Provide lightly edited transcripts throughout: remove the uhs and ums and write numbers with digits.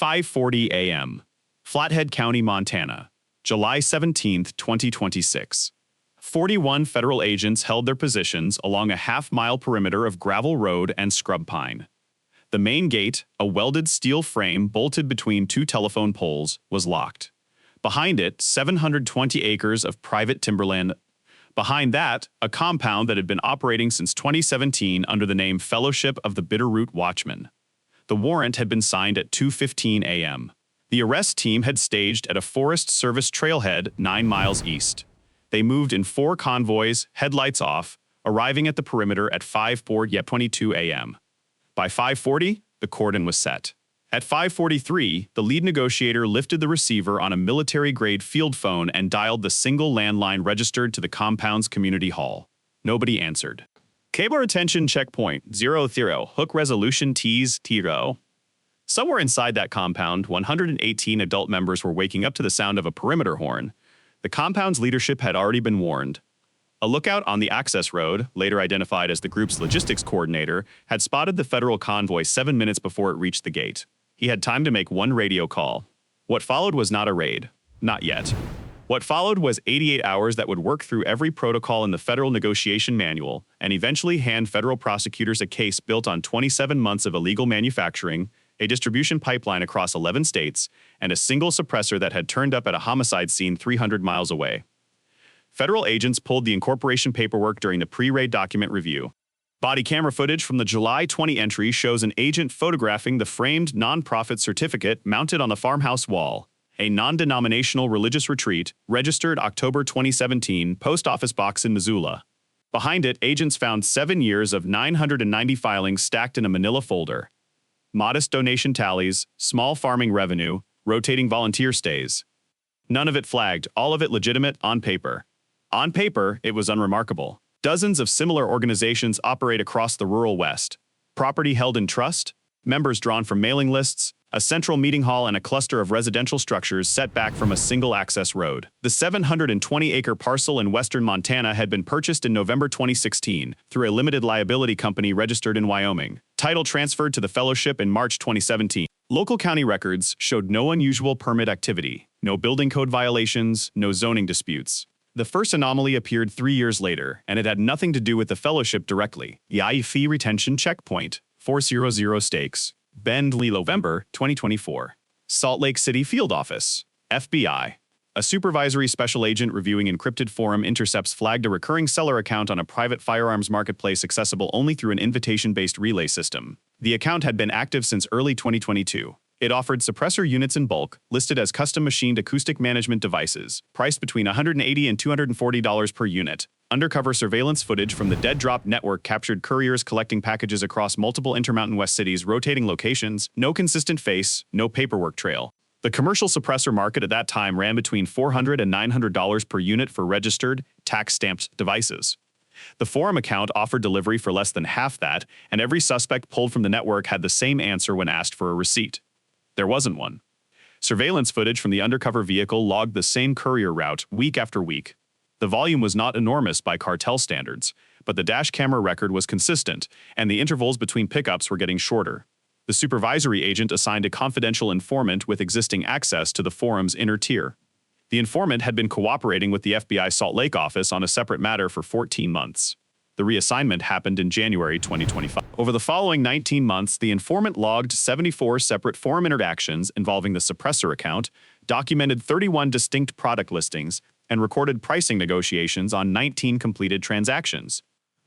5:40 a.m. Flathead County, Montana, July 17, 2026. 41 federal agents held their positions along a half-mile perimeter of gravel road and scrub pine. The main gate, a welded steel frame bolted between two telephone poles, was locked. Behind it, 720 acres of private timberland. Behind that, a compound that had been operating since 2017 under the name Fellowship of the Bitterroot Watchmen. The warrant had been signed at 2:15 a.m. The arrest team had staged at a Forest Service trailhead 9 miles east. They moved in 4 convoys, headlights off, arriving at the perimeter at 5:22 a.m. By 5:40, the cordon was set. At 5:43, the lead negotiator lifted the receiver on a military-grade field phone and dialed the single landline registered to the compound's community hall. Nobody answered. Cable retention checkpoint 00, hook resolution Ts 0. Somewhere inside that compound, 118 adult members were waking up to the sound of a perimeter horn. The compound's leadership had already been warned. A lookout on the access road, later identified as the group's logistics coordinator, had spotted the federal convoy 7 minutes before it reached the gate. He had time to make one radio call. What followed was not a raid. Not yet. What followed was 88 hours that would work through every protocol in the federal negotiation manual and eventually hand federal prosecutors a case built on 27 months of illegal manufacturing, a distribution pipeline across 11 states, and a single suppressor that had turned up at a homicide scene 300 miles away. Federal agents pulled the incorporation paperwork during the pre-raid document review. Body camera footage from the July 20 entry shows an agent photographing the framed nonprofit certificate mounted on the farmhouse wall. A non-denominational religious retreat, registered October 2017, post office box in Missoula. Behind it, agents found 7 years of 990 filings stacked in a manila folder. Modest donation tallies, small farming revenue, rotating volunteer stays. None of it flagged, all of it legitimate on paper. On paper, it was unremarkable. Dozens of similar organizations operate across the rural West. Property held in trust, members drawn from mailing lists, a central meeting hall and a cluster of residential structures set back from a single access road. The 720-acre parcel in western Montana had been purchased in November 2016 through a limited liability company registered in Wyoming. Title transferred to the Fellowship in March 2017. Local county records showed no unusual permit activity, no building code violations, no zoning disputes. The first anomaly appeared 3 years later, and it had nothing to do with the Fellowship directly. The fee retention checkpoint, 400 stakes. Bend, November 2024. Salt Lake City Field Office, FBI. A supervisory special agent reviewing encrypted forum intercepts flagged a recurring seller account on a private firearms marketplace accessible only through an invitation-based relay system. The account had been active since early 2022. It offered suppressor units in bulk, listed as custom-machined acoustic management devices, priced between $180 and $240 per unit. Undercover surveillance footage from the Dead Drop network captured couriers collecting packages across multiple Intermountain West cities, rotating locations, no consistent face, no paperwork trail. The commercial suppressor market at that time ran between $400 and $900 per unit for registered, tax-stamped devices. The forum account offered delivery for less than half that, and every suspect pulled from the network had the same answer when asked for a receipt. There wasn't one. Surveillance footage from the undercover vehicle logged the same courier route week after week. The volume was not enormous by cartel standards, but the dash camera record was consistent, and the intervals between pickups were getting shorter. The supervisory agent assigned a confidential informant with existing access to the forum's inner tier. The informant had been cooperating with the FBI Salt Lake office on a separate matter for 14 months. The reassignment happened in January 2025. Over the following 19 months, the informant logged 74 separate forum interactions involving the suppressor account, documented 31 distinct product listings, and recorded pricing negotiations on 19 completed transactions.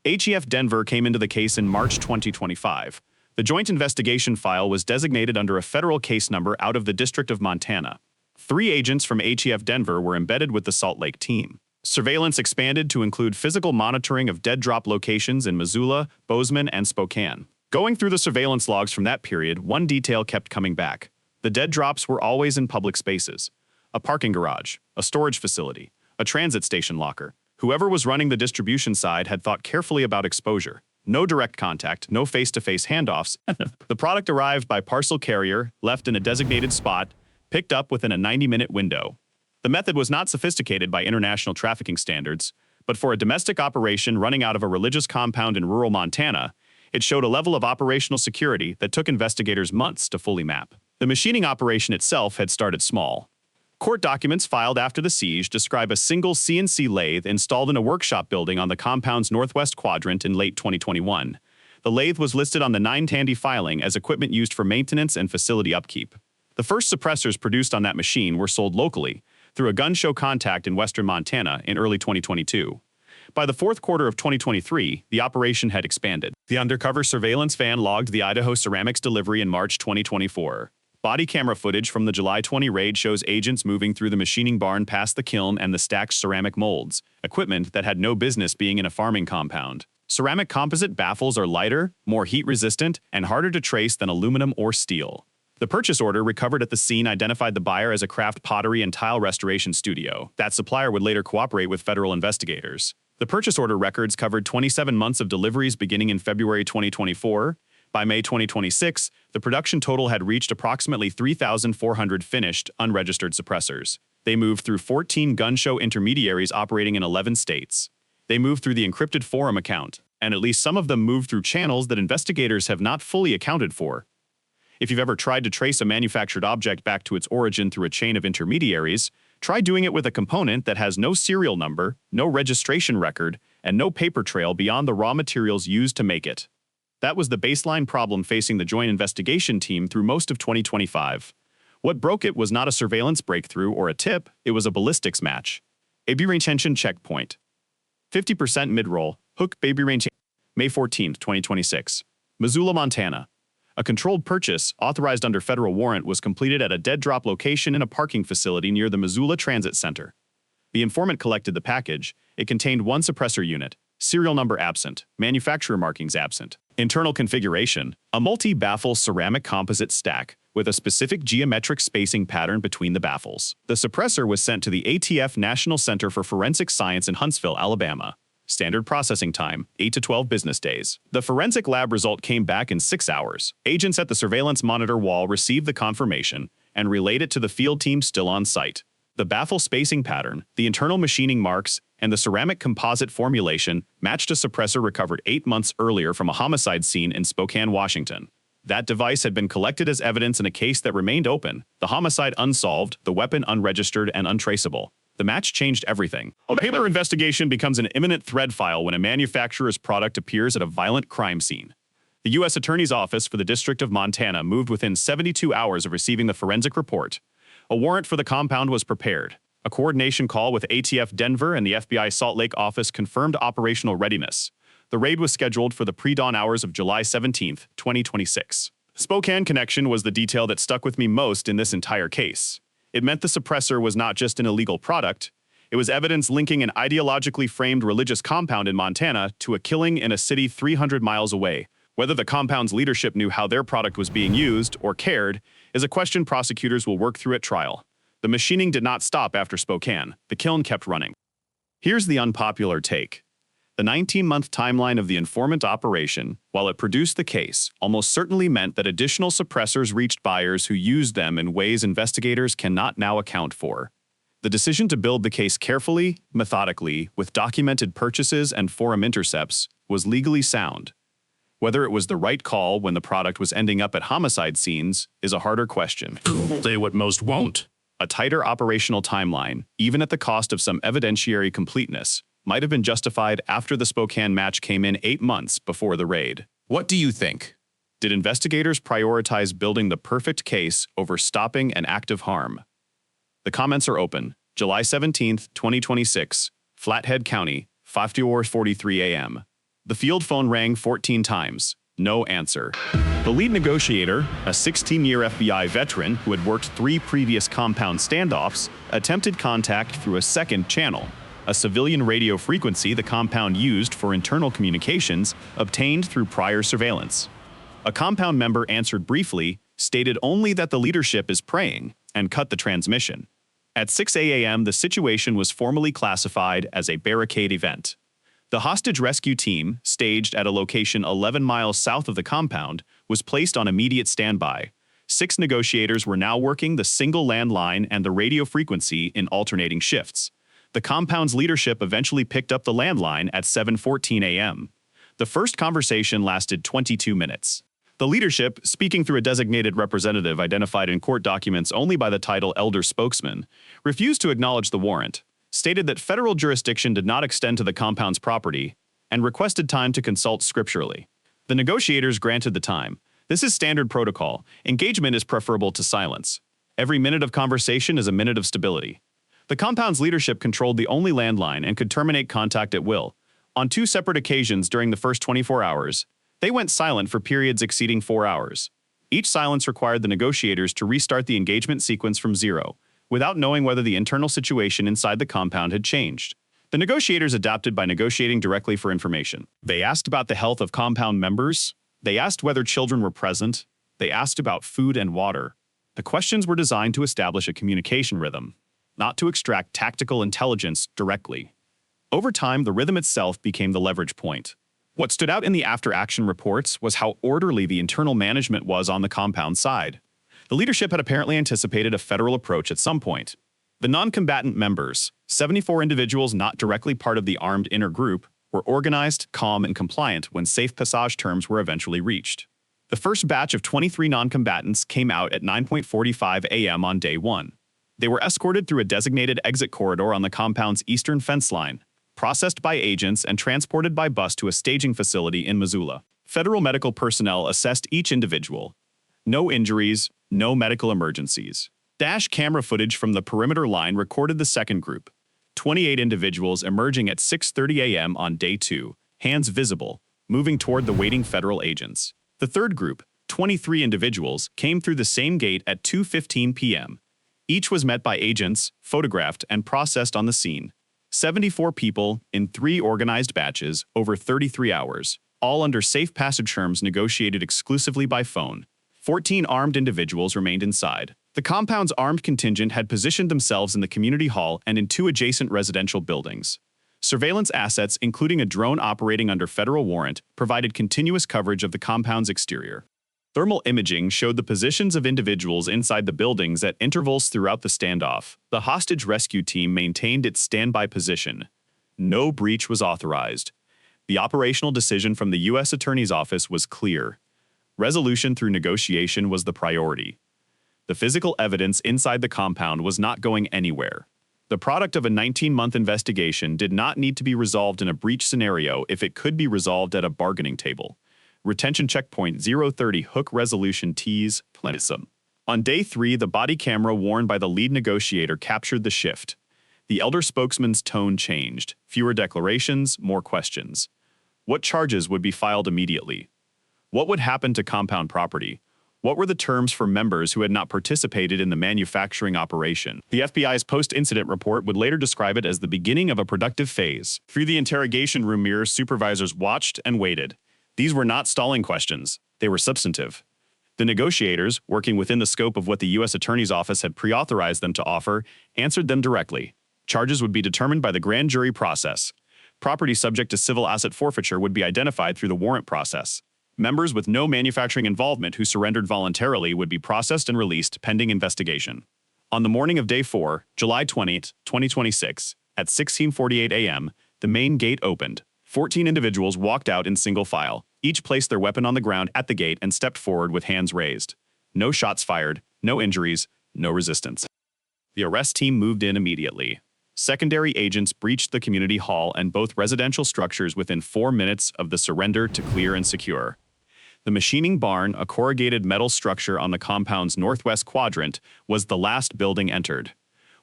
ATF Denver came into the case in March 2025. The joint investigation file was designated under a federal case number out of the District of Montana. 3 agents from ATF Denver were embedded with the Salt Lake team. Surveillance expanded to include physical monitoring of dead drop locations in Missoula, Bozeman, and Spokane. Going through the surveillance logs from that period, one detail kept coming back. The dead drops were always in public spaces. A parking garage, a storage facility, a transit station locker. Whoever was running the distribution side had thought carefully about exposure. No direct contact, no face-to-face handoffs. The product arrived by parcel carrier, left in a designated spot, picked up within a 90-minute window. The method was not sophisticated by international trafficking standards, but for a domestic operation running out of a religious compound in rural Montana, it showed a level of operational security that took investigators months to fully map. The machining operation itself had started small. Court documents filed after the siege describe a single CNC lathe installed in a workshop building on the compound's northwest quadrant in late 2021. The lathe was listed on the 910 filing as equipment used for maintenance and facility upkeep. The first suppressors produced on that machine were sold locally through a gun show contact in western Montana in early 2022. By the fourth quarter of 2023, the operation had expanded. The undercover surveillance van logged the Idaho Ceramics delivery in March 2024. Body camera footage from the July 20 raid shows agents moving through the machining barn past the kiln and the stacked ceramic molds, equipment that had no business being in a farming compound. Ceramic composite baffles are lighter, more heat-resistant, and harder to trace than aluminum or steel. The purchase order recovered at the scene identified the buyer as a craft pottery and tile restoration studio. That supplier would later cooperate with federal investigators. The purchase order records covered 27 months of deliveries beginning in February 2024. By May 2026, the production total had reached approximately 3,400 finished, unregistered suppressors. They moved through 14 gun show intermediaries operating in 11 states. They moved through the encrypted forum account, and at least some of them moved through channels that investigators have not fully accounted for. If you've ever tried to trace a manufactured object back to its origin through a chain of intermediaries, try doing it with a component that has no serial number, no registration record, and no paper trail beyond the raw materials used to make it. That was the baseline problem facing the Joint Investigation Team through most of 2025. What broke it was not a surveillance breakthrough or a tip, it was a ballistics match. AB retention checkpoint. 50% mid-roll, hook baby range. May 14, 2026. Missoula, Montana. A controlled purchase, authorized under federal warrant, was completed at a dead drop location in a parking facility near the Missoula Transit Center. The informant collected the package. It contained one suppressor unit, serial number absent, manufacturer markings absent. Internal configuration, a multi-baffle ceramic composite stack with a specific geometric spacing pattern between the baffles. The suppressor was sent to the ATF National Center for Forensic Science in Huntsville, Alabama. Standard processing time, 8 to 12 business days. The forensic lab result came back in 6 hours. Agents at the surveillance monitor wall received the confirmation and relayed it to the field team still on site. The baffle spacing pattern, the internal machining marks, and the ceramic composite formulation matched a suppressor recovered 8 months earlier from a homicide scene in Spokane, Washington. That device had been collected as evidence in a case that remained open, the homicide unsolved, the weapon unregistered and untraceable. The match changed everything. A Baylor investigation becomes an imminent thread file when a manufacturer's product appears at a violent crime scene. The U.S. Attorney's Office for the District of Montana moved within 72 hours of receiving the forensic report. A warrant for the compound was prepared. A coordination call with ATF Denver and the FBI Salt Lake office confirmed operational readiness. The raid was scheduled for the pre-dawn hours of July 17, 2026. Spokane connection was the detail that stuck with me most in this entire case. It meant the suppressor was not just an illegal product. It was evidence linking an ideologically framed religious compound in Montana to a killing in a city 300 miles away. Whether the compound's leadership knew how their product was being used or cared is a question prosecutors will work through at trial. The machining did not stop after Spokane. The kiln kept running. Here's the unpopular take. The 19-month timeline of the informant operation, while it produced the case, almost certainly meant that additional suppressors reached buyers who used them in ways investigators cannot now account for. The decision to build the case carefully, methodically, with documented purchases and forum intercepts, was legally sound. Whether it was the right call when the product was ending up at homicide scenes is a harder question. Say what most won't. A tighter operational timeline, even at the cost of some evidentiary completeness, might have been justified after the Spokane match came in 8 months before the raid. What do you think? Did investigators prioritize building the perfect case over stopping an act of harm? The comments are open. July 17, 2026, Flathead County, 5:43 a.m. The field phone rang 14 times. No answer. The lead negotiator, a 16-year FBI veteran who had worked 3 previous compound standoffs, attempted contact through a second channel, a civilian radio frequency the compound used for internal communications obtained through prior surveillance. A compound member answered briefly, stated only that the leadership is praying, and cut the transmission. At 6 a.m., the situation was formally classified as a barricade event. The hostage rescue team, staged at a location 11 miles south of the compound, was placed on immediate standby. 6 negotiators were now working the single landline and the radio frequency in alternating shifts. The compound's leadership eventually picked up the landline at 7:14 a.m. The first conversation lasted 22 minutes. The leadership, speaking through a designated representative identified in court documents only by the title Elder Spokesman, refused to acknowledge the warrant, stated that federal jurisdiction did not extend to the compound's property, and requested time to consult scripturally. The negotiators granted the time. This is standard protocol. Engagement is preferable to silence. Every minute of conversation is a minute of stability. The compound's leadership controlled the only landline and could terminate contact at will. On 2 separate occasions during the first 24 hours, they went silent for periods exceeding 4 hours. Each silence required the negotiators to restart the engagement sequence from zero, without knowing whether the internal situation inside the compound had changed. The negotiators adapted by negotiating directly for information. They asked about the health of compound members. They asked whether children were present. They asked about food and water. The questions were designed to establish a communication rhythm, not to extract tactical intelligence directly. Over time, the rhythm itself became the leverage point. What stood out in the after-action reports was how orderly the internal management was on the compound side. The leadership had apparently anticipated a federal approach at some point. The non-combatant members, 74 individuals not directly part of the armed inner group, were organized, calm, and compliant when safe passage terms were eventually reached. The first batch of 23 non-combatants came out at 9:45 a.m. on day 1. They were escorted through a designated exit corridor on the compound's eastern fence line, processed by agents and transported by bus to a staging facility in Missoula. Federal medical personnel assessed each individual. No injuries, no medical emergencies. Dash camera footage from the perimeter line recorded the second group, 28 individuals emerging at 6:30 a.m. on day 2, hands visible, moving toward the waiting federal agents. The third group, 23 individuals, came through the same gate at 2:15 p.m. Each was met by agents, photographed, and processed on the scene. 74 people in 3 organized batches over 33 hours, all under safe passage terms negotiated exclusively by phone. 14 armed individuals remained inside. The compound's armed contingent had positioned themselves in the community hall and in 2 adjacent residential buildings. Surveillance assets, including a drone operating under federal warrant, provided continuous coverage of the compound's exterior. Thermal imaging showed the positions of individuals inside the buildings at intervals throughout the standoff. The hostage rescue team maintained its standby position. No breach was authorized. The operational decision from the U.S. Attorney's Office was clear. Resolution through negotiation was the priority. The physical evidence inside the compound was not going anywhere. The product of a 19-month investigation did not need to be resolved in a breach scenario if it could be resolved at a bargaining table. Retention checkpoint 030 hook resolution T's plenisum. On day 3, the body camera worn by the lead negotiator captured the shift. The elder spokesman's tone changed. Fewer declarations, more questions. What charges would be filed immediately? What would happen to compound property? What were the terms for members who had not participated in the manufacturing operation? The FBI's post-incident report would later describe it as the beginning of a productive phase. Through the interrogation room mirrors, supervisors watched and waited. These were not stalling questions. They were substantive. The negotiators, working within the scope of what the U.S. Attorney's Office had pre-authorized them to offer, answered them directly. Charges would be determined by the grand jury process. Property subject to civil asset forfeiture would be identified through the warrant process. Members with no manufacturing involvement who surrendered voluntarily would be processed and released pending investigation. On the morning of day 4, July 20, 2026, at 16:48 a.m., the main gate opened. 14 individuals walked out in single file. Each placed their weapon on the ground at the gate and stepped forward with hands raised. No shots fired, no injuries, no resistance. The arrest team moved in immediately. Secondary agents breached the community hall and both residential structures within 4 minutes of the surrender to clear and secure. The machining barn, a corrugated metal structure on the compound's northwest quadrant, was the last building entered.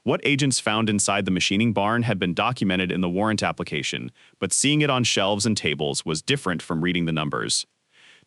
What agents found inside the machining barn had been documented in the warrant application, but seeing it on shelves and tables was different from reading the numbers.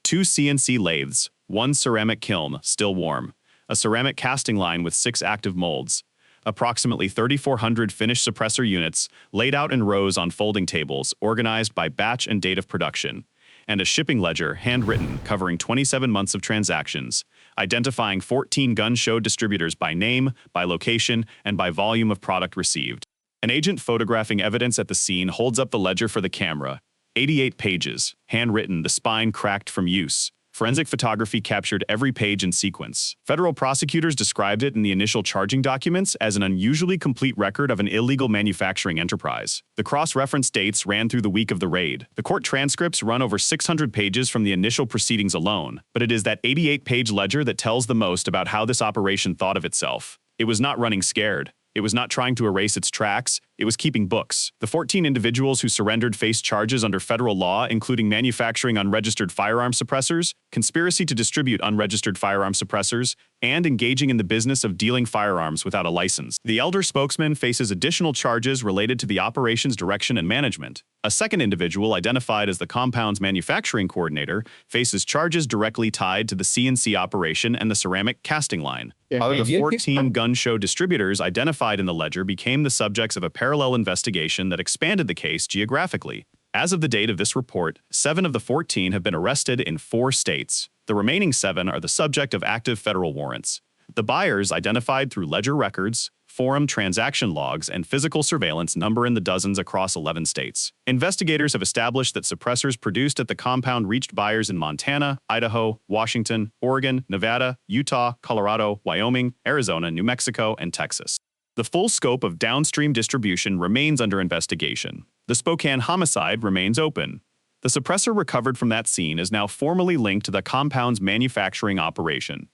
2 CNC lathes, 1 ceramic kiln, still warm, a ceramic casting line with 6 active molds, approximately 3,400 finished suppressor units laid out in rows on folding tables, organized by batch and date of production, and a shipping ledger, handwritten, covering 27 months of transactions, identifying 14 gun show distributors by name, by location, and by volume of product received. An agent photographing evidence at the scene holds up the ledger for the camera. 88 pages, handwritten, the spine cracked from use. Forensic photography captured every page in sequence. Federal prosecutors described it in the initial charging documents as an unusually complete record of an illegal manufacturing enterprise. The cross-reference dates ran through the week of the raid. The court transcripts run over 600 pages from the initial proceedings alone, but it is that 88-page ledger that tells the most about how this operation thought of itself. It was not running scared. It was not trying to erase its tracks. It was keeping books. The 14 individuals who surrendered faced charges under federal law, including manufacturing unregistered firearm suppressors, conspiracy to distribute unregistered firearm suppressors, and engaging in the business of dealing firearms without a license. The elder spokesman faces additional charges related to the operations direction and management. A second individual, identified as the compound's manufacturing coordinator, faces charges directly tied to the CNC operation and the ceramic casting line. Out of the 14 gun show distributors identified in the ledger became the subjects of a parallel investigation that expanded the case geographically. As of the date of this report, 7 of the 14 have been arrested in 4 states. The remaining 7 are the subject of active federal warrants. The buyers, identified through ledger records, forum transaction logs, and physical surveillance, number in the dozens across 11 states. Investigators have established that suppressors produced at the compound reached buyers in Montana, Idaho, Washington, Oregon, Nevada, Utah, Colorado, Wyoming, Arizona, New Mexico, and Texas. The full scope of downstream distribution remains under investigation. The Spokane homicide remains open. The suppressor recovered from that scene is now formally linked to the compound's manufacturing operation.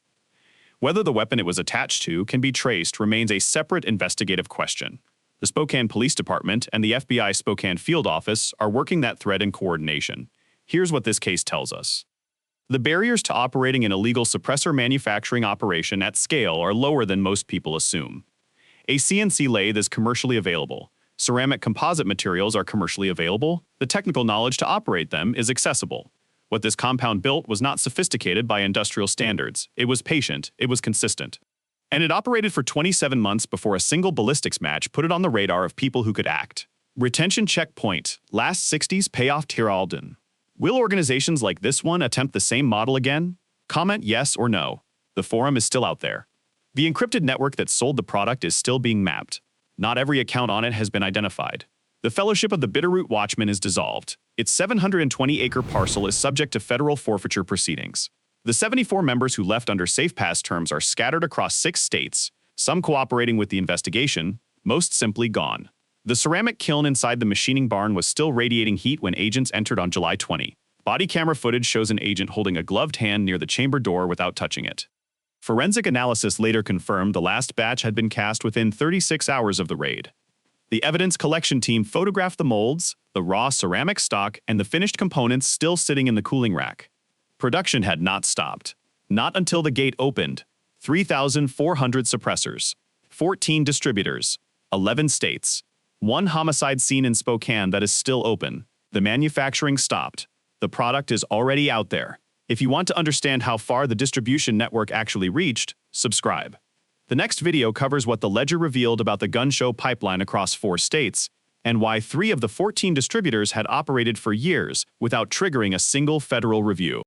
Whether the weapon it was attached to can be traced remains a separate investigative question. The Spokane Police Department and the FBI Spokane Field Office are working that thread in coordination. Here's what this case tells us. The barriers to operating an illegal suppressor manufacturing operation at scale are lower than most people assume. A CNC lathe is commercially available. Ceramic composite materials are commercially available. The technical knowledge to operate them is accessible. What this compound built was not sophisticated by industrial standards. It was patient, it was consistent. And it operated for 27 months before a single ballistics match put it on the radar of people who could act. Retention checkpoint, last 60s payoff Tiralden. Will organizations like this one attempt the same model again? Comment yes or no. The forum is still out there. The encrypted network that sold the product is still being mapped. Not every account on it has been identified. The Fellowship of the Bitterroot Watchmen is dissolved. Its 720-acre parcel is subject to federal forfeiture proceedings. The 74 members who left under Safe Pass terms are scattered across 6 states, some cooperating with the investigation, most simply gone. The ceramic kiln inside the machining barn was still radiating heat when agents entered on July 20. Body camera footage shows an agent holding a gloved hand near the chamber door without touching it. Forensic analysis later confirmed the last batch had been cast within 36 hours of the raid. The evidence collection team photographed the molds, the raw ceramic stock, and the finished components still sitting in the cooling rack. Production had not stopped. Not until the gate opened. 3,400 suppressors, 14 distributors, 11 states, 1 homicide scene in Spokane that is still open. The manufacturing stopped. The product is already out there. If you want to understand how far the distribution network actually reached, subscribe. The next video covers what the ledger revealed about the gun show pipeline across 4 states, and why 3 of the 14 distributors had operated for years without triggering a single federal review.